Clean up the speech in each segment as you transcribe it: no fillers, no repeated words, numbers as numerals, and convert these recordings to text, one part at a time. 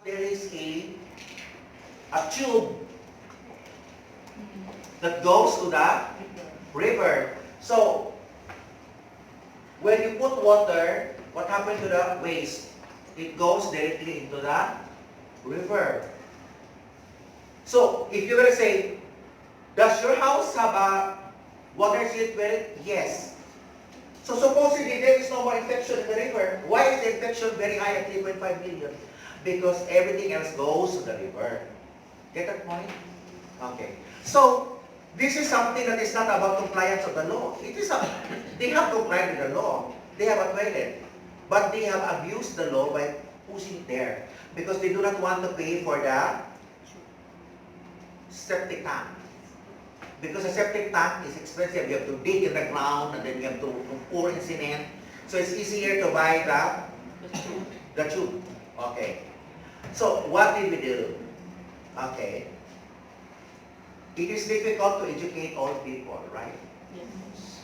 There is a tube that goes to the river. So, when you put water, what happens to the waste? It goes directly into the river. So, if you're going to say, does your house have a water treatment well? Yes. So, supposedly there is no more infection in the river. Why is the infection very high at 3.5 million? Because everything else goes to the river. Get that point? Okay. So, this is something that is not about compliance of the law. It is they have complied with the law. They have a toilet. But they have abused the law by pushing it there. Because they do not want to pay for the septic tank. Because a septic tank is expensive. You have to dig in the ground and then you have to pour in cement. So it's easier to buy the tube. Okay. So what did we do? Okay. It is difficult to educate all people, right? Yes.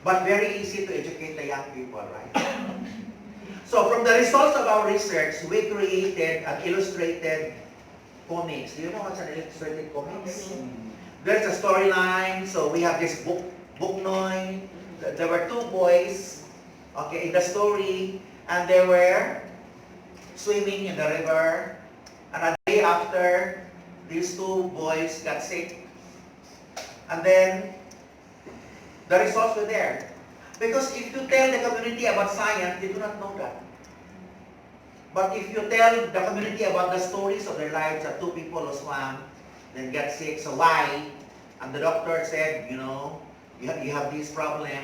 But very easy to educate the young people, right? So from the results of our research, we created an illustrated comics. Do you know what's an illustrated comics? There's a storyline. So we have this Buknoy. There were two boys, okay, in the story, and they were swimming in the river. And a day after, these two boys got sick. And then the results were there. Because if you tell the community about science, they do not know that. But if you tell the community about the stories of their lives, that two people who swam, then got sick, so why? And the doctor said, you know, you have this problem.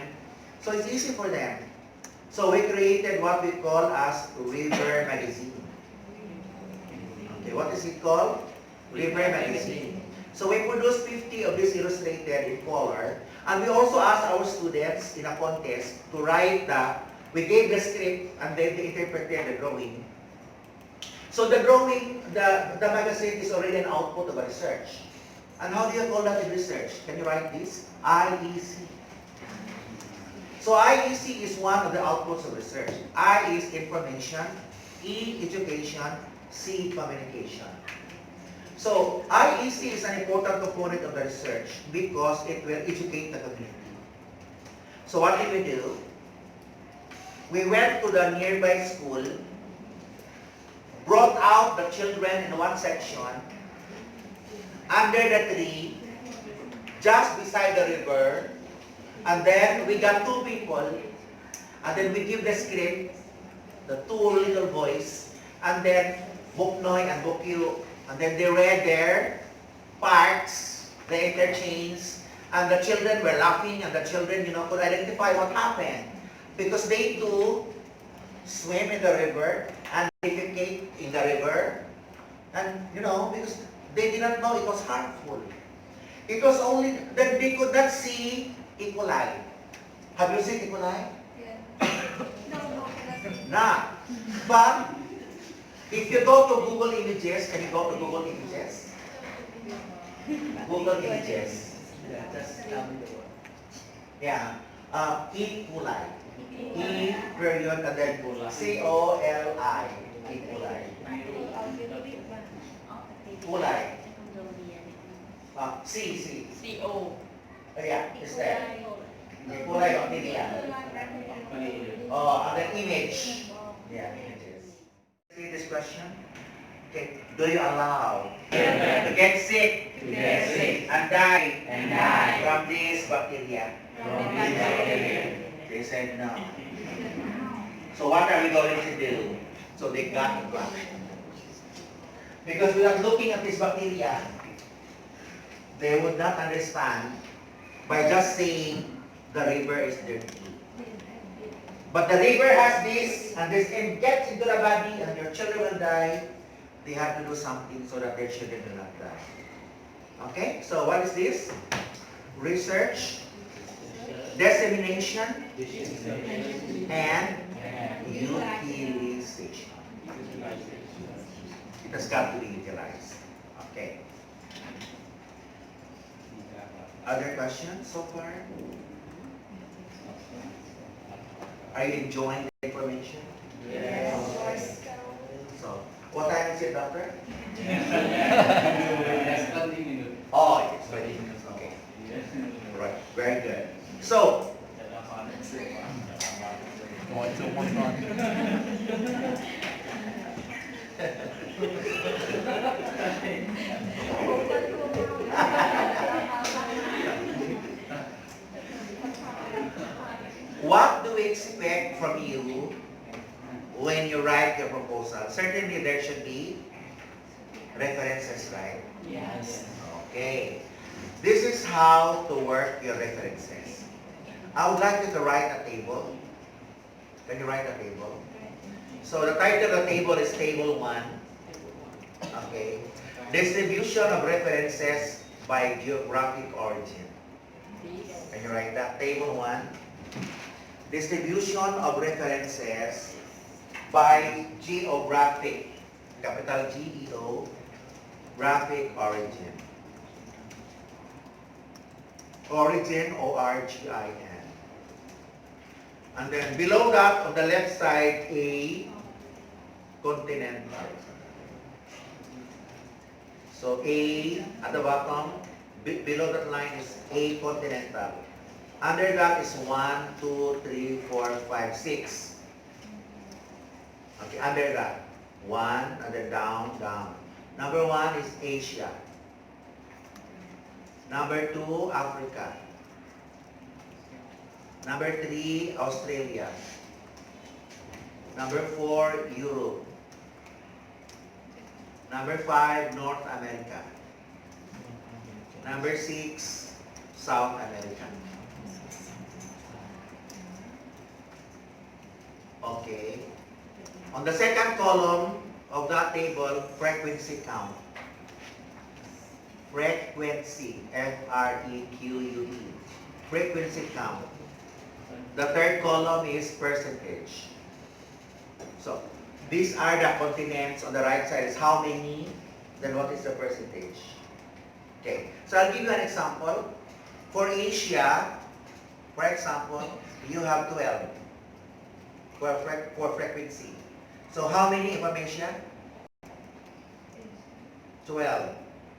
So it's easy for them. So we created what we call as River Magazine. Okay, what is it called? River Magazine. So we produced 50 of these illustrated in color. And we also asked our students in a contest to write we gave the script and then they interpreted the drawing. So the drawing, the magazine is already an output of a research. And how do you call that in research? Can you write this? IEC. So IEC is one of the outputs of research. I is information, E, education, C, communication. So IEC is an important component of the research because it will educate the community. So what did we do? We went to the nearby school, brought out the children in one section, under the tree, just beside the river, and then we got two people, and then we give the script, the two little boys, and then Buknoy and Bukyu, and then they read their parts, the interchange, and the children were laughing, and the children, could identify what happened. Because they too swim in the river and defecate in the river, and, because they did not know it was harmful. It was only that they could not see E. coli. Have you seen E. coli? Yeah. No, Nah. But if you go to Google Images, can you go to Google Images? Google Images. Yeah, just tell me the word. Yeah. E. coli. E period and then C-O-L-I. E. coli. Coli. C. C-O. Yeah, it's there. E. coli bacteria. Oh, and then image. Yeah, images. See this question? Okay. Do you allow to get sick and die from this bacteria? They said no. So what are we going to do? So they got into action. Because without looking at this bacteria, they would not understand by just saying the river is dirty. But the river has this, and this gets into the body, and your children will die. They have to do something so that their children will not die. Okay? So what is this? Research, dissemination, and utilization. It has got to be utilized. Okay. Other questions so far? Are you enjoying the information? Yes. What time is it, doctor? Last 20 minutes. Oh, it's 20 minutes. Okay. Right. Very good. So, what do we expect from you when you write your proposal? Certainly there should be references, right? Yes. Okay. This is how to work your references. I would like you to write a table. Can you write a table? So the title of the table is Table 1. Okay. Distribution of references by geographic origin. Can you write that? Table 1. Distribution of references by geographic, capital G-E-O, graphic origin. Origin, O-R-G-I-N. And then below that, on the left side, A, continental. So A, at the bottom, below that line is A, continental. Under that is 1, 2, 3, 4, 5, 6. Okay, under that, 1, and then down, down. Number 1 is Asia. Number 2, Africa. Number 3, Australia. Number 4, Europe. Number 5, North America. Number 6, South America. Okay. On the second column of that table, frequency count. Frequency, F-R-E-Q-U-E. Frequency count. The third column is percentage. So, these are the continents. On the right side is how many, then what is the percentage. Okay, so I'll give you an example. For Asia, for example, you have 12 for frequency. So how many from Asia? 12.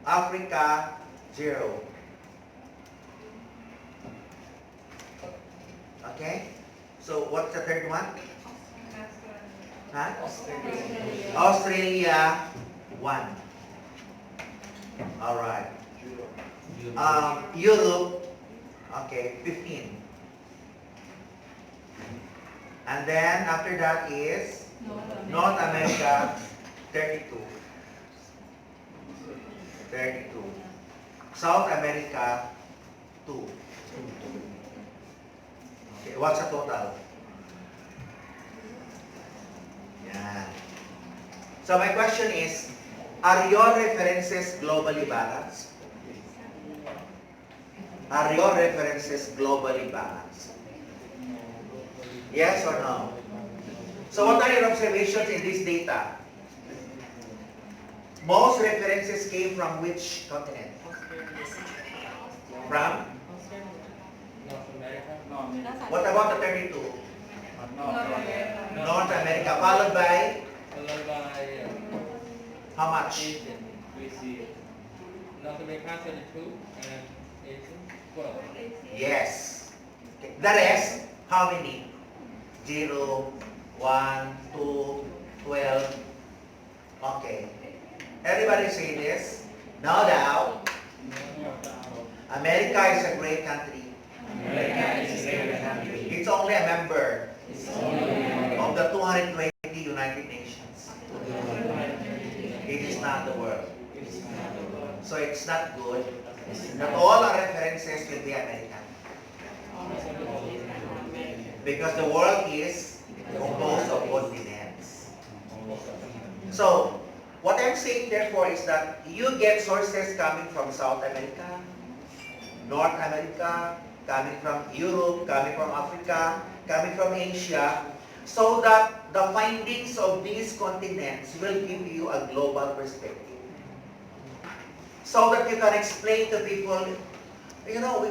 Africa, 0. Okay? So what's the third one? Huh? Australia, 1. All right. Europe, okay, 15. And then after that is North America, 32. 32. South America, 2. Okay, what's the total? Yeah. So my question is, are your references globally balanced? Are your references globally balanced? Yes or no? So what are your observations in this data? Most references came from which continent? From? North America. What about the 32? North America, followed by Followed by how much? Asian. We see North America 32 and Asian 12. Yes. Okay. The rest, how many? 0, 1, 2, 12. Okay. Everybody say this. No doubt. America is a great country. It's only a member of the 220 United Nations. It is not the world. So it's not good that all our references will be American. Because the world is composed of continents. So, what I'm saying therefore is that you get sources coming from South America, North America, coming from Europe, coming from Africa, coming from Asia, so that the findings of these continents will give you a global perspective. So that you can explain to people, you know,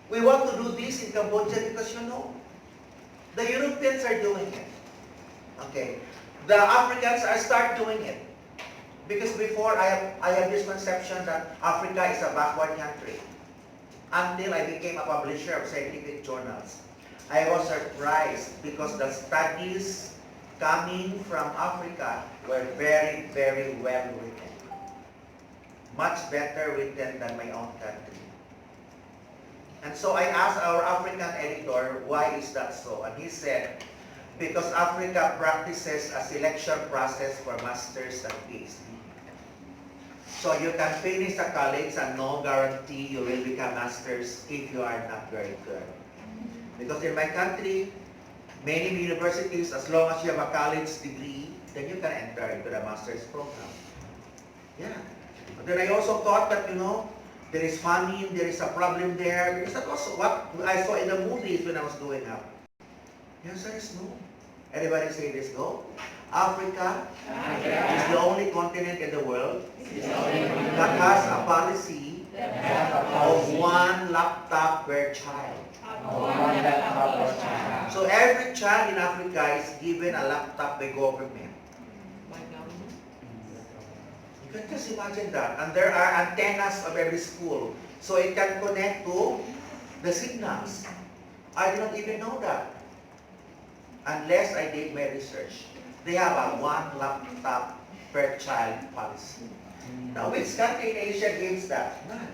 we want to do this in Cambodia because, you know, the Europeans are doing it. Okay. the Africans are start doing it. Because before I have this conception that Africa is a backward country. Until I became a publisher of scientific journals. I was surprised because the studies coming from Africa were very, very well written. Much better written than my own country. And so I asked our African editor, why is that so? And he said, because Africa practices a selection process for masters and PhD. So you can finish a college and no guarantee you will become masters if you are not very good. Because in my country, many universities, as long as you have a college degree, then you can enter into the master's program. Yeah. But then I also thought that, there is famine, there is a problem there, because that was what I saw in the movies when I was growing up. The answer is no. Everybody say this, go. Africa is the only continent in the world that has a policy of one laptop per child. So every child in Africa is given a laptop by government. You can just imagine that. And there are antennas of every school. So it can connect to the signals. I did not even know that. Unless I did my research. They have a one laptop per child policy. Now which country in Asia gives that? None.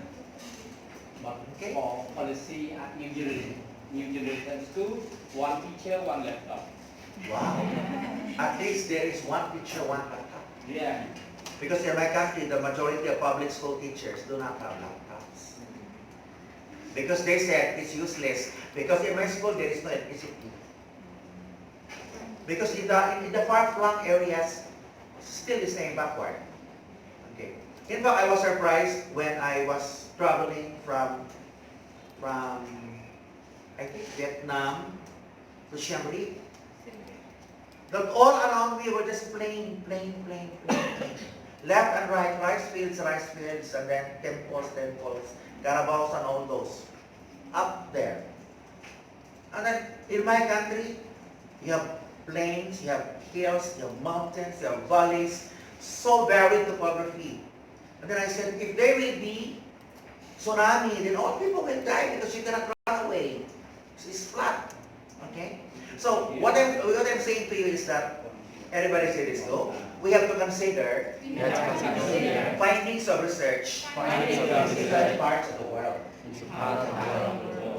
But Okay. for policy at New Generation School, one teacher, one laptop. Wow. At least there is one teacher, one laptop. Yeah. Because in my country, the majority of public school teachers do not have laptops. Because they said it's useless. Because in my school, there is no electricity. Because in the far-flung areas, still the same backward. Okay. In fact, I was surprised when I was traveling from I think Vietnam to Siem Reap. That all around me were just plain. Left and right, rice fields, and then temples, carabaos and all those. Up there. And then in my country, you have plains, you have hills, you have mountains, you have valleys, so varied topography. And then I said, if there will be tsunami, then all people will die because you cannot run away. It's flat. Okay? So what I'm saying to you is that, everybody say this, go. We have to consider findings of research in different parts of the world.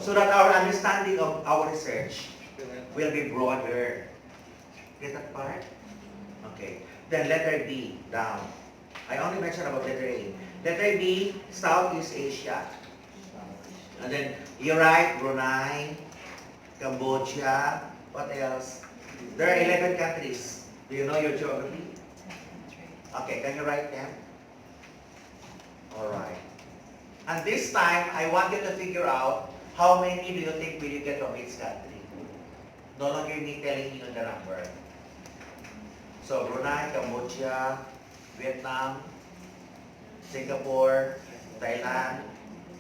So that our understanding of our research will be broader. Get that part? Okay. Then letter B, down. I only mentioned about letter A. Letter B, Southeast Asia. And then you write Brunei, Cambodia, what else? There are 11 countries. Do you know your geography? Okay, can you write them? Alright. And this time, I want you to figure out how many do you think will you get from each country? No longer me telling you the number. So Brunei, Cambodia, Vietnam, Singapore, Thailand,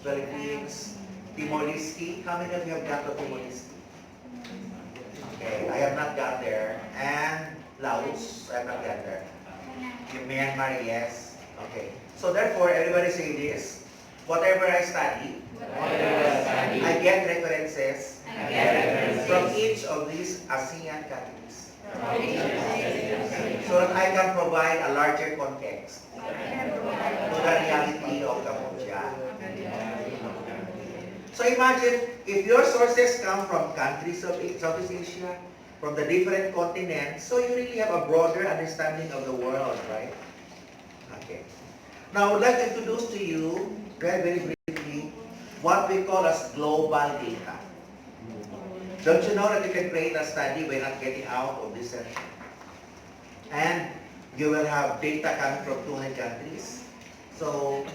Philippines, Timor-Leste. How many of you have got to Timor-Leste? Okay, I have not got there. And Laos, I have not got there. Myanmar, yes. Okay. So therefore, everybody say this. Whatever I study, I get references from each of these ASEAN countries. So that I can provide a larger context to the reality of Cambodia. So imagine, if your sources come from countries of Southeast Asia, from the different continents, so you really have a broader understanding of the world, right? Okay. Now, I would like to introduce to you, very briefly, what we call as global data. Don't you know that you can create a study by not getting out of this session? And you will have data coming from 200 countries. So,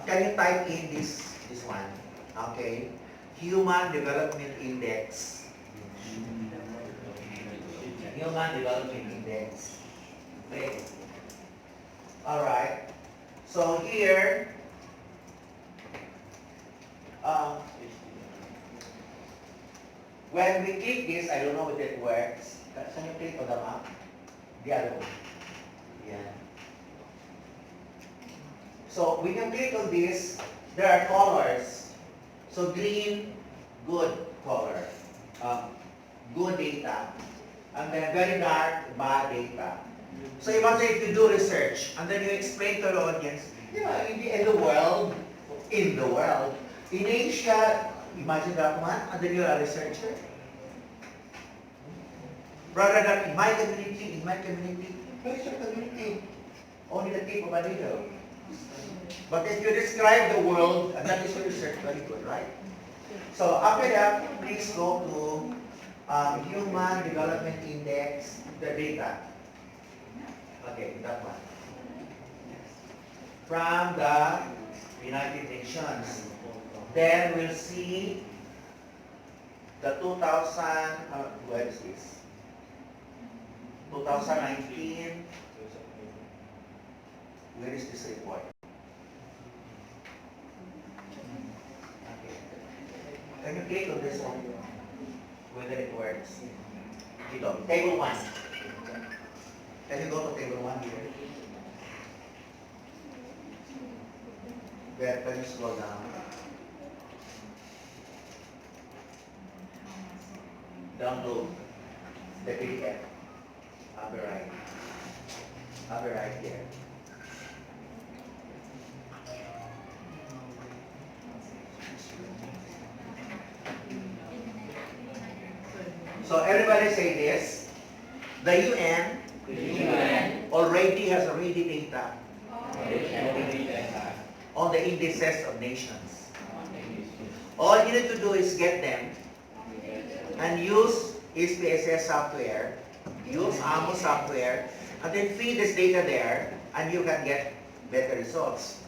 can you type in this one? Okay. Human Development Index. Human Development Index. Okay. Alright. So here, when we click this, I don't know if it works. Can you click on the map? The other one. Yeah. So when you click on this, there are colors. So green, good color, good data. And then very dark, bad data. So imagine if you do research and then you explain to the audience, in the world, in Asia, imagine that one, and then you're a researcher. Rather than in my community, where's your community? Only the tip of a needle. But if you describe the world, and that is your research, very good, right? So after that, please go to Human Development Index, the data. Okay, that one. From the United Nations. Then we'll see the 2000, where is this? 2019. Where is this report? Okay. Can you click on this one? Whether it works. Ito, table 1. Can you go to table 1 here? Where can you scroll down? Download the PDF. Upper right. Upper right here. So everybody say this. The UN already has already data on the indices of nations. All you need to do is get them and use SPSS software, use AMO software, and then feed this data there, and you can get better results.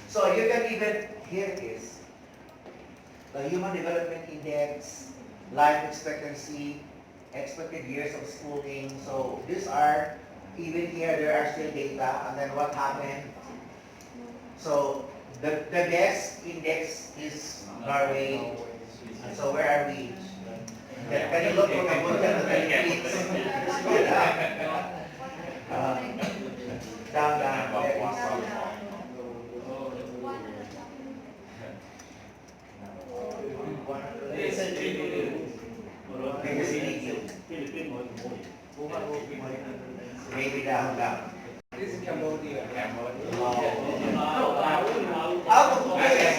So you can even, here it is, the Human Development Index, life expectancy, expected years of schooling. So these are, even here there are still data, and then what happened. So the best index is Norway. And so where are we? Can you look for my book at the Philippines? Down, there maybe down. This is Cambodia. Out of this,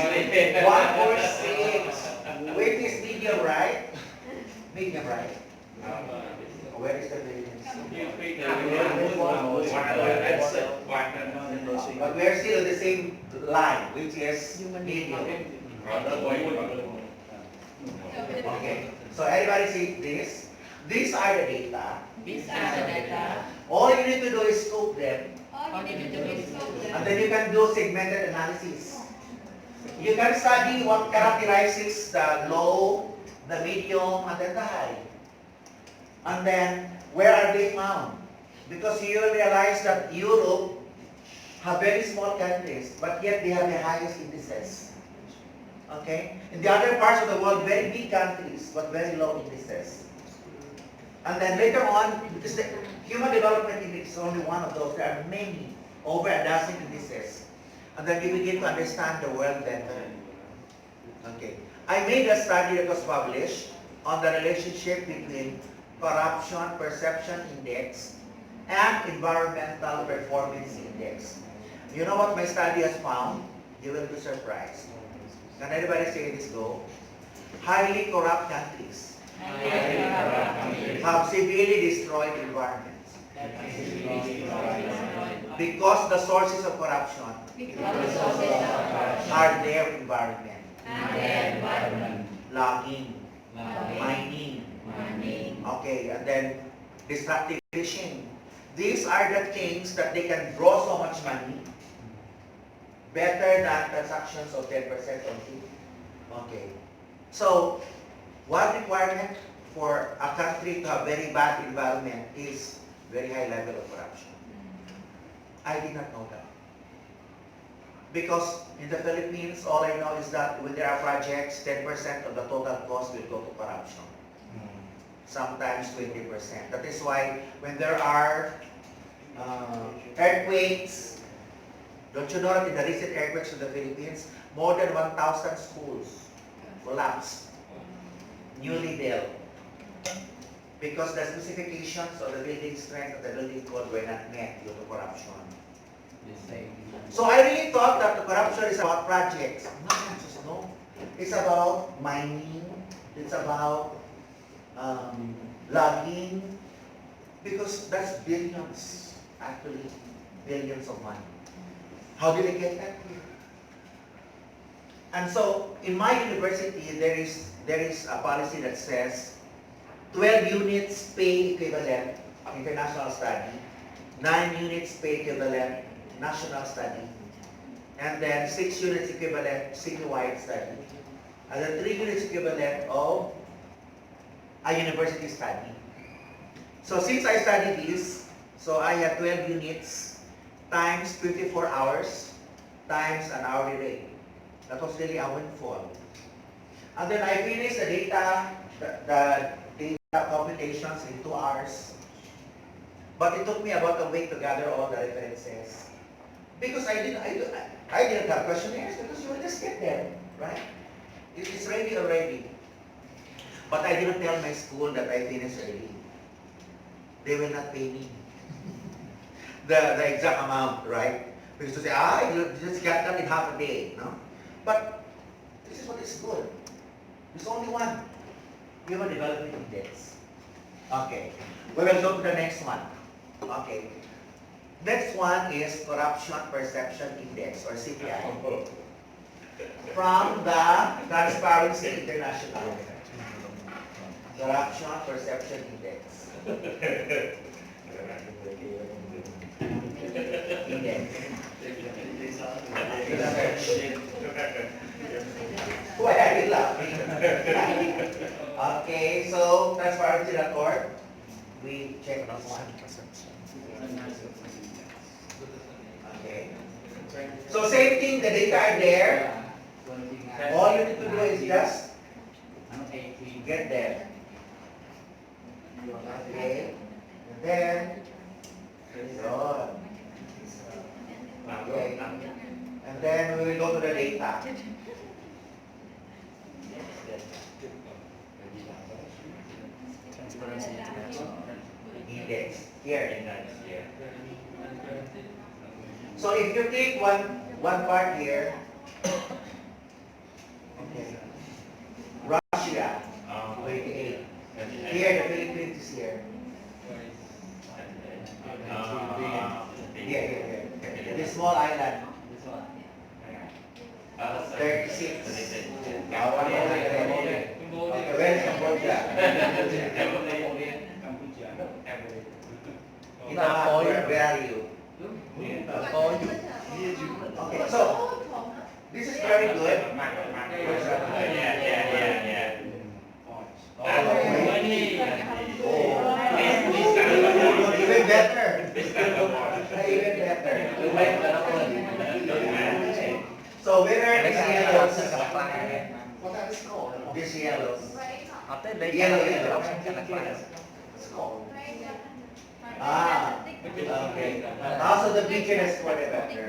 146. Wait, this medium right? Medium right? Where is the medium? But we are still on the same line, which is medium. Okay. So everybody see this? These are the data. All you need to do is scope them. And then you can do segmented analysis. You can study what characterizes the low, the medium, and then the high. And then, where are they found? Because you will realize that Europe have very small countries, but yet they have the highest indices. Okay? In the other parts of the world, very big countries, but very low indices. And then later on, because the Human Development Index is only one of those, there are many, over a dozen indices. And then you begin to understand the world better. Okay. I made a study that was published on the relationship between Corruption Perception Index and Environmental Performance Index. You know what my study has found? You will be surprised. Can everybody say this? Go. Highly corrupt countries have severely destroyed environments because the sources of corruption are their environment. Logging, mining, okay, and then destructive fishing. These are the things that they can draw so much money, better than transactions of 10% only. Okay. So, one requirement for a country to have very bad environment is very high level of corruption. I did not know that. Because in the Philippines, all I know is that when there are projects, 10% of the total cost will go to corruption. Sometimes 20%. That is why when there are earthquakes. Don't you know that in the recent earthquakes in the Philippines, more than 1,000 schools collapsed, newly built, because the specifications of the building strength of the building code were not met due to corruption. So I really thought that the corruption is about projects. No. It's about mining. It's about logging. Because that's billions, actually, billions of money. How did they get that? And so, in my university, there is a policy that says 12 units pay equivalent international study, 9 units pay equivalent national study, and then 6 units equivalent citywide study, and then 3 units equivalent of a university study. So since I studied this, so I have 12 units times 24 hours times an hourly rate. That was really a windfall. And then I finished the data computations in 2 hours. But it took me about a week to gather all the references. Because I didn't have questionnaires because you will just get them, right? It's ready already. But I didn't tell my school that I finished early. They will not pay me the exact amount, right? Because to say, you just got that in half a day, no? But this is what is good. There's only one. We have a development index. Okay. We will go to the next one. Okay. Next one is Corruption Perception Index, or CPI, from the Transparency International. Corruption Perception Index. Index. Why are you laughing? Okay, so transparency.org. We check this one. Okay. So same thing, the data are there. All you need to do is just get there. Okay. And then so, okay. And then we will go to the data. Index. Here. So if you take one part here, okay. Russia, 28. Here, the Philippines is here. Here. This small island. 36. Where is Cambodia? Where are you? Okay, so this is very good. Even better. Even better. So winner is yellows. What are these called? This yellows. Yellow. It's called. Okay. Also the bigger the score, the better.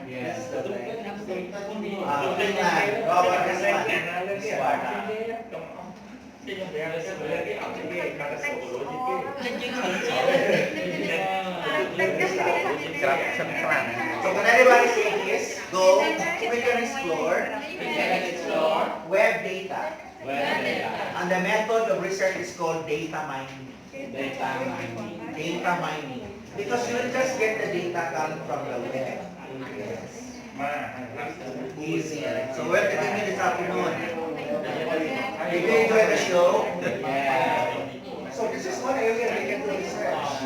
Yes. Finland. How about this one? Sparta. So when everybody say this, go, we can explore web data. And the method of research is called data mining. Data mining. Because you will just get the data coming from the web. Easy. So we're taking this afternoon. Did you enjoy the show? So this is one area we can do research.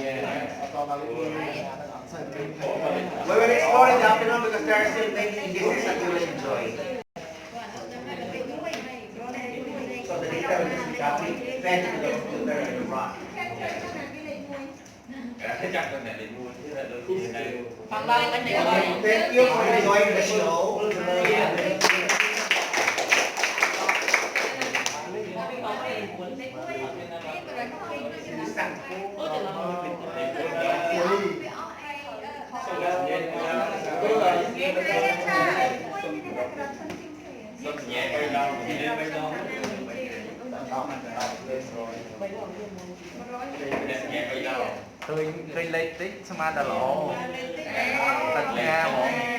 We will explore in the afternoon because there are still many indices that you will enjoy. So the data will just be copied, fed into the computer and run. Thank you for enjoying the show. khơi khơi lấy tích xem ăn là lỗ thật nha bọn